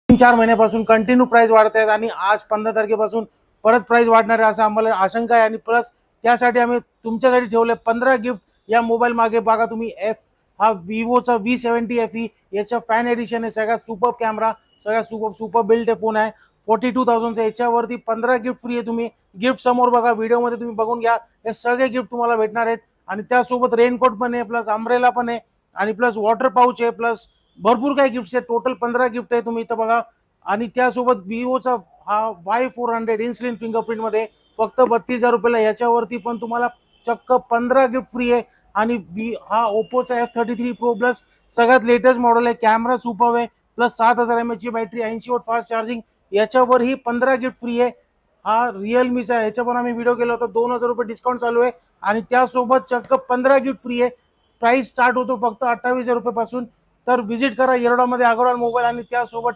3-4 महिन्यापासून continue price वाढत आहेत आणि आज 15 तारखेपासून परत प्राइस वाढणार आहे असं आम्हाला आशंका आहे. आणि प्लस त्यासाठी आम्ही तुमच्यासाठी ठेवले 15 गिफ्ट या मोबाईल मागे. बघा तुम्ही, हा विवोचा V70 FE याच्या फॅन एडिशन आहे. सगळ्यात सुपर कॅमेरा, सगळ्यात सुपर बिल्ड फोन आहे. 42,000 याच्यावरती 15 गिफ्ट फ्री आहे. तुम्ही गिफ्ट समोर बघा, व्हिडिओमध्ये तुम्ही बघून घ्या. हे सगळे गिफ्ट तुम्हाला भेटणार आहेत. आणि त्यासोबत रेनकोट पण आहे, प्लस अम्ब्रेला पण आहे, आणि प्लस वॉटर पाऊच आहे, प्लस भरपूर काही गिफ्ट्स आहेत. टोटल 15 गिफ्ट आहे, तुम्ही इथं बघा. आणि त्यासोबत विवोचा हा Y400 इन्सुलिन फिंगरप्रिंट मध्ये फक्त 32,000 रुपयाला. याच्यावरती पण तुम्हाला चक्क 15 गिफ्ट फ्री आहे. आणि हा ओप्पोचा F33 Pro प्लस सगळ्यात लेटेस्ट मॉडेल आहे. कॅमेरा सुपर आहे, प्लस 7000 mAh ची बॅटरी, 80 वॉट फास्ट चार्जिंग. याच्यावरही 15 गिफ्ट फ्री आहे. हा रिअलमीचा आहे, ह्याच्या पण आम्ही व्हिडिओ केला होता. 2000 रुपये डिस्काउंट चालू आहे आणि त्यासोबत चक्क 15 गिफ्ट फ्री आहे. प्राइस स्टार्ट होतो फक्त 28,000 रुपये पासून. तर व्हिजिट करा येरवडामध्ये अग्रवाल मोबाईल आणि त्यासोबत